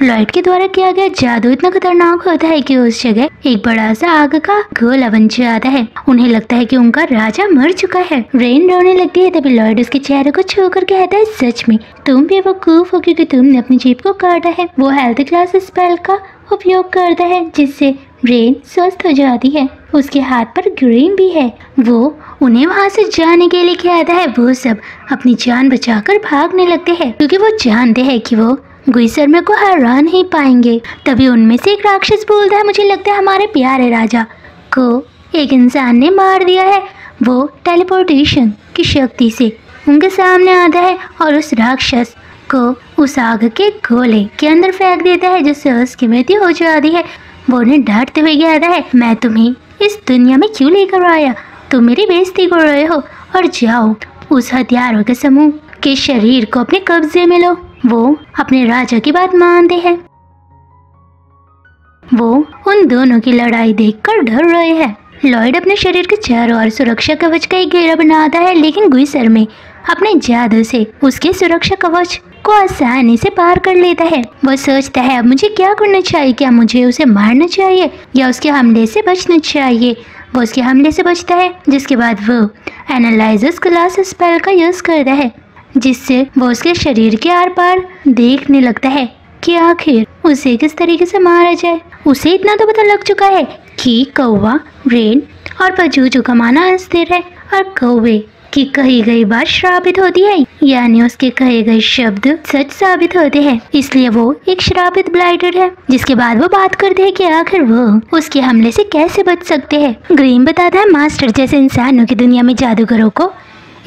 Lloyd के द्वारा किया गया जादू इतना खतरनाक होता है कि उस जगह एक बड़ा सा आग का गोला बन जाता है। उन्हें लगता है कि उनका राजा मर चुका है। रेन रोने लगती है, तभी लॉयड उसके चेहरे को छूकर कहता है, सच में तुम बेवकूफ हो क्योंकि तुमने अपनी जीभ को काटा है। वो हेल्थ क्लास स्पेल का उपयोग करता है जिससे रेन स्वस्थ हो जाती है। उसके हाथ पर ग्रीन भी है। वो उन्हें वहाँ से जाने के लिए कहता है। वो सब अपनी जान बचाकर भागने लगते हैं क्योंकि वो जानते हैं कि वो गुइसर्मे को हरा नहीं पाएंगे। तभी उनमें से एक राक्षस बोलता है, मुझे लगता है हमारे प्यारे राजा को एक इंसान ने मार दिया है। वो टेलीपोर्टेशन की शक्ति से उनके सामने आता है और उस राक्षस को उस आग के गोले के अंदर फेंक देता है जिससे उसकी मृत्यु हो जाती है। वो उन्हें डांटते हुए कहता है, मैं तुम्हें इस दुनिया में क्यों लेकर आया? तुम मेरी बेइज्जती कर रहे हो और जाओ उस हथियारों के समूह के शरीर को अपने कब्जे में लो। वो अपने राजा की बात मानते हैं। वो उन दोनों की लड़ाई देखकर डर रहे हैं। लॉयड अपने शरीर के चारों ओर सुरक्षा कवच का एक घेरा बनाता है, लेकिन गुइसर्मे अपने जादू से उसके सुरक्षा कवच को आसानी से पार कर लेता है। वो सोचता है, अब मुझे क्या करना चाहिए? क्या मुझे उसे मारना चाहिए या उसके हमले से बचना चाहिए? वो उसके हमले से बचता है, जिसके बाद वो एनालाइजर्स क्लास स्पेल का यूज करता है जिससे वो उसके शरीर के आर पार देखने लगता है कि आखिर उसे किस तरीके से मारा जाए। उसे इतना तो पता लग चुका है कि कौवा, रेन और पजूजू का माना अस्थिर है और कौवे की कही गई बात श्रापित होती है, यानी उसके कहे गए शब्द सच साबित होते हैं। इसलिए वो एक श्रापित ब्लाइटेड है। जिसके बाद वो बात करते हैं कि आखिर वो उसके हमले से कैसे बच सकते हैं। ग्रीन बताता है, मास्टर, जैसे इंसानों की दुनिया में जादूगरों को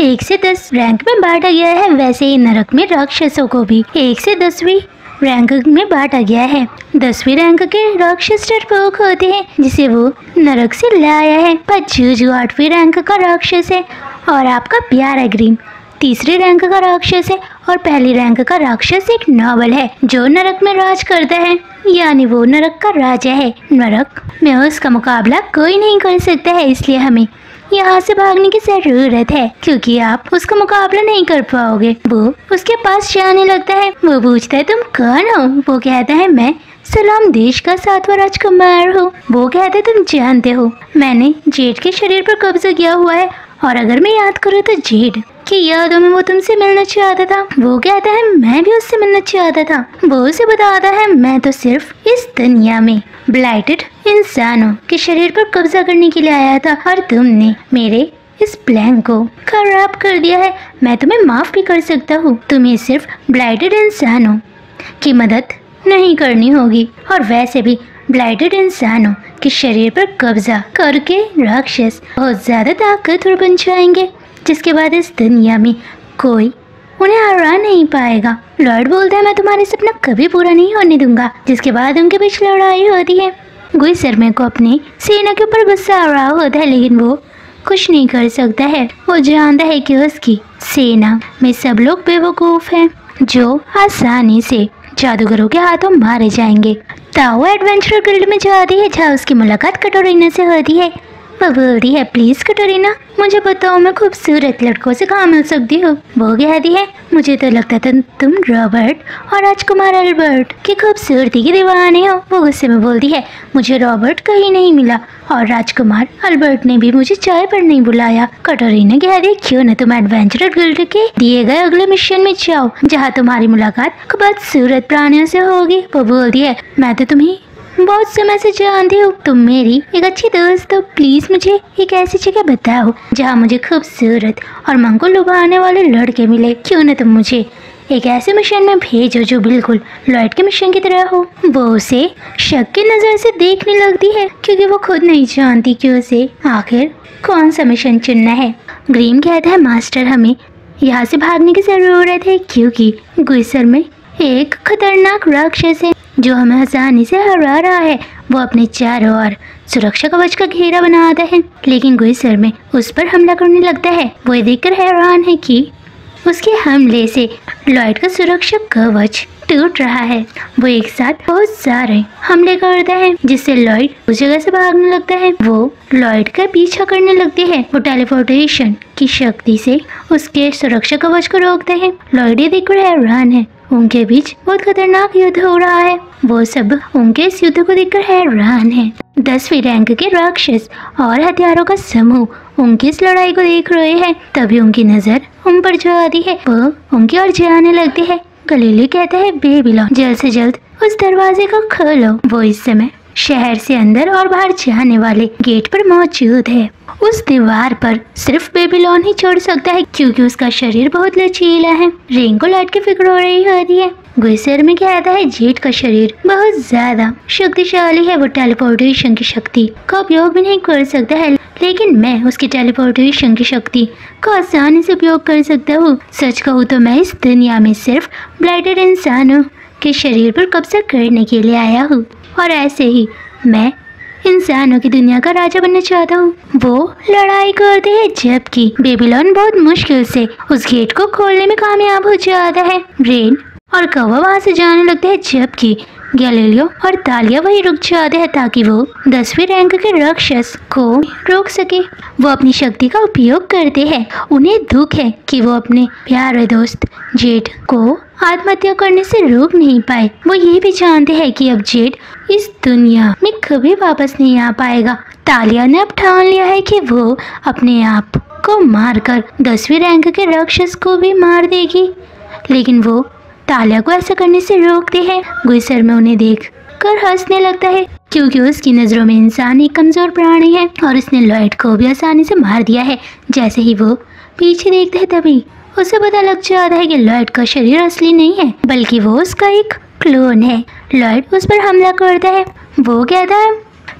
1 से 10 रैंक में बांटा गया है, वैसे ही नरक में राक्षसों को भी 1 से 10वीं रैंक में बांटा गया है। 10वीं रैंक के राक्षस डरपोक होते हैं जिसे वो नरक से लाया है। पजूजू 8वीं रैंक का राक्षस है और आपका प्यारा ग्रीन 3री रैंक का राक्षस है और 1ली रैंक का राक्षस एक नॉवल है जो नरक में राज करता है, यानी वो नरक का राजा है। नरक में उसका मुकाबला कोई नहीं कर सकता है, इसलिए हमें यहाँ से भागने की जरूरत है क्योंकि आप उसका मुकाबला नहीं कर पाओगे। वो उसके पास जाने लगता है। वो पूछता है, तुम कौन हो? वो कहता है, मैं सलाम देश का 7वां राजकुमार हूँ। वो कहता है, तुम जानते हो मैंने जेड के शरीर पर कब्जा किया हुआ है और अगर मैं याद करूँ तो जेड की यादों में वो तुमसे मिलना चाहता था। वो कहता है, मैं भी उससे मिलना चाहता था। वो उसे बताता है, मैं तो सिर्फ इस दुनिया में ब्लाइटेड इंसानों के शरीर पर कब्जा करने के लिए आया था और तुमने मेरे इस प्लान को खराब कर दिया है। मैं तुम्हें माफ भी कर सकता हूँ। तुम्हें सिर्फ ब्लाइटेड इंसानों की मदद नहीं करनी होगी और वैसे भी ब्लाइटेड इंसानों के शरीर पर कब्जा करके राक्षस बहुत ज्यादा ताकतवर बन जाएंगे, जिसके बाद इस दुनिया में कोई उन्हें हरा नहीं पाएगा। लॉयड बोलता है, मैं तुम्हारे सपना कभी पूरा नहीं होने दूंगा। जिसके बाद उनके बीच लड़ाई होती है। गुइसर्मे को अपनी सेना के ऊपर गुस्सा आ रहा होता है, लेकिन वो कुछ नहीं कर सकता है। वो जानता है कि उसकी सेना में सब लोग बेवकूफ हैं जो आसानी से जादूगरों के हाथों मारे जाएंगे। ताओ एडवेंचर गिल्ड में जाती है जहाँ उसकी मुलाकात कटोरीना से होती है। वो बोलती है, प्लीज कटोरीना, मुझे बताओ मैं खूबसूरत लड़कों से कहाँ मिल सकती हूँ? वो कहती है, मुझे तो लगता था तुम रॉबर्ट और राजकुमार अल्बर्ट की खूबसूरती की दीवाने हो। वो गुस्से में बोलती है, मुझे रॉबर्ट कहीं नहीं मिला और राजकुमार अल्बर्ट ने भी मुझे चाय पर नहीं बुलाया। कटोरीना कहती है, क्यों न तुम एडवेंचर गिल्ड के दिए गए अगले मिशन में जाओ जहाँ तुम्हारी मुलाकात खूबसूरत प्राणियों से होगी। वो बोलती है, मैं तो तुम्हें बहुत समय से जानती हूँ, तुम मेरी एक अच्छी दोस्त हो। प्लीज मुझे एक ऐसी जगह बताओ जहाँ मुझे खूबसूरत और मन को लुभाने वाले लड़के मिले। क्यों न तुम मुझे एक ऐसे मिशन में भेजो जो बिल्कुल लॉयड के मिशन की तरह हो। वो उसे शक की नजर से देखने लगती है क्योंकि वो खुद नहीं जानती कि उसे आखिर कौन सा मिशन चुनना है। ग्रीन कहता है, मास्टर, हमें यहाँ से भागने की जरूरत है क्योंकि गुइसर्मे एक खतरनाक राक्षस है जो हमें आसानी से हरा रहा है। वो अपने चारों ओर सुरक्षा कवच का घेरा बनाता है, लेकिन गुइसर्मे उस पर हमला करने लगता है। वो ये देखकर हैरान है कि उसके हमले से लॉयड का सुरक्षा कवच टूट रहा है। वो एक साथ बहुत सारे हमले करता है जिससे लॉयड उस जगह से भागने लगता है। वो लॉयड का पीछा करने लगती है। वो टेलीपोर्टेशन की शक्ति से उसके सुरक्षा कवच को रोकते हैं। लॉयड ये देखकर हैरान है उनके बीच बहुत खतरनाक युद्ध हो रहा है। वो सब उनके इस युद्ध को देखकर हैरान है। 10वीं रैंक के राक्षस और हथियारों का समूह उनकी इस लड़ाई को देख रहे हैं। तभी उनकी नजर उन पर जो आती है वो उनकी ओर जाने लगती है। गलीली कहता है, बेबीलोन, जल्द से जल्द उस दरवाजे को खोलो। वो इस समय शहर से अंदर और बाहर जाने वाले गेट पर मौजूद है। उस दीवार पर सिर्फ बेबीलोन ही छोड़ सकता है क्योंकि उसका शरीर बहुत लचीला है। रेन को लाइट की फिक्र हो रही होती है। गुइसर में कहता है, जेड का शरीर बहुत ज्यादा शक्तिशाली है। वो टेलीपोर्टेशन की शक्ति का उपयोग भी नहीं कर सकता है, लेकिन मैं उसकी टेलीपोर्टेशन की शक्ति को आसानी से उपयोग कर सकता हूँ। सच कहूँ तो मैं इस दुनिया में सिर्फ ब्लाइटेड इंसानों के शरीर पर कब्जा करने के लिए आया हूँ और ऐसे ही मैं इंसानों की दुनिया का राजा बनना चाहता हूँ। वो लड़ाई करते हैं जबकि बेबीलोन बहुत मुश्किल से उस गेट को खोलने में कामयाब हो जाता है। रेन और कौवा वहाँ से जाने लगते हैं जबकि गैलीलियो और तालिया वही रुक जाते हैं ताकि वो 10वीं रैंक के राक्षस को रोक सके। वो अपनी शक्ति का उपयोग करते हैं। उन्हें दुख है कि वो अपने प्यारे दोस्त जेड को आत्महत्या करने से रोक नहीं पाए। वो ये भी जानते हैं कि अब जेड इस दुनिया में कभी वापस नहीं आ पाएगा। तालिया ने अब ठान लिया है कि वो अपने आप को मारकर 10वीं रैंक के राक्षस को भी मार देगी, लेकिन वो तालिया को ऐसा करने से रोकते हैं। गुइसर में उन्हें देख कर हंसने लगता है क्योंकि उसकी नज़रों में इंसान एक कमज़ोर प्राणी है और उसने लॉयड को भी आसानी से मार दिया है। जैसे ही वो पीछे देखते हैं तभी उसे पता लग जाता है कि लॉयड का शरीर असली नहीं है बल्कि वो उसका एक क्लोन है। लॉयड उस पर हमला करता है। वो कहता है,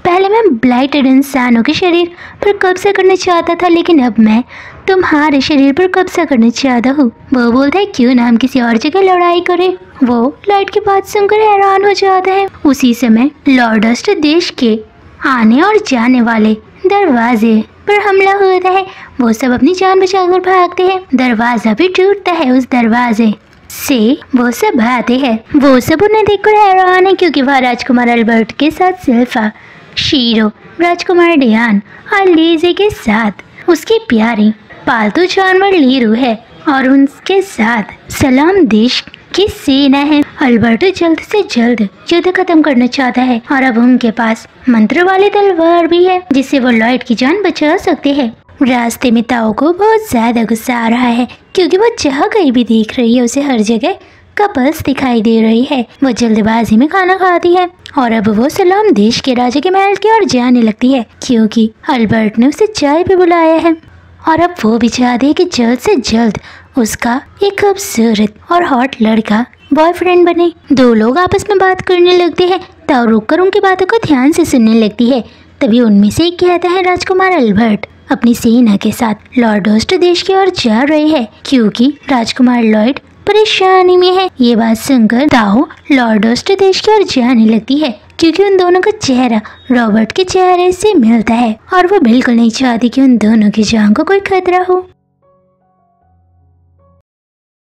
पहले मैं ब्लाइटेड इंसानों के शरीर पर कब्जा करना चाहता था, लेकिन अब मैं तुम्हारे शरीर पर कब्जा करना चाहता हूँ। वो बोलता है, क्यों ना हम किसी और जगह लड़ाई करें। वो लॉयड की बात सुनकर हैरान हो जाता है। उसी समय लॉर्डस्ट देश के आने और जाने वाले दरवाजे पर हमला होता है। वो सब अपनी जान बचाकर भागते हैं। दरवाजा भी टूटता है। उस दरवाजे से वो सब आते हैं। वो सब उन्हें देखकर हैरान है क्योंकि वह राजकुमार अल्बर्ट के साथ सिल्फा, शीरो, राजकुमार डियान और लीजे के साथ उसकी प्यारी पालतू जानवर लीरू है और उनके साथ सलाम देश की सेना है। अल्बर्ट जल्द से जल्द युद्ध खत्म करना चाहता है और अब उनके पास मंत्र वाली तलवार भी है जिससे वो लॉयड की जान बचा सकते हैं। रास्ते में ताओ को बहुत ज्यादा गुस्सा आ रहा है क्योंकि वो जहाँ कहीं भी देख रही है उसे हर जगह कपल्स दिखाई दे रही है। वो जल्दबाजी में खाना खाती है और अब वो सलाम देश के राजा के महल की ओर जाने लगती है क्योंकि अल्बर्ट ने उसे चाय पे बुलाया है और अब वो भी चाहती है कि जल्द से जल्द उसका एक खूबसूरत और हॉट लड़का बॉयफ्रेंड बने। दो लोग आपस में बात करने लगते हैं। ताओ रुककर उनकी बातों को ध्यान से सुनने लगती है। तभी उनमें से एक कहता है, राजकुमार अल्बर्ट अपनी सेना के साथ लॉर्डोस्ट देश की ओर जा रहे हैं क्योंकि राजकुमार लॉयड परेशानी में है। ये बात सुनकर ताओ लॉर्डोस्ट देश की ओर जाने लगती है क्योंकि उन दोनों का चेहरा रॉबर्ट के चेहरे से मिलता है और वो बिल्कुल नहीं चाहती कि उन दोनों की जान को कोई खतरा हो।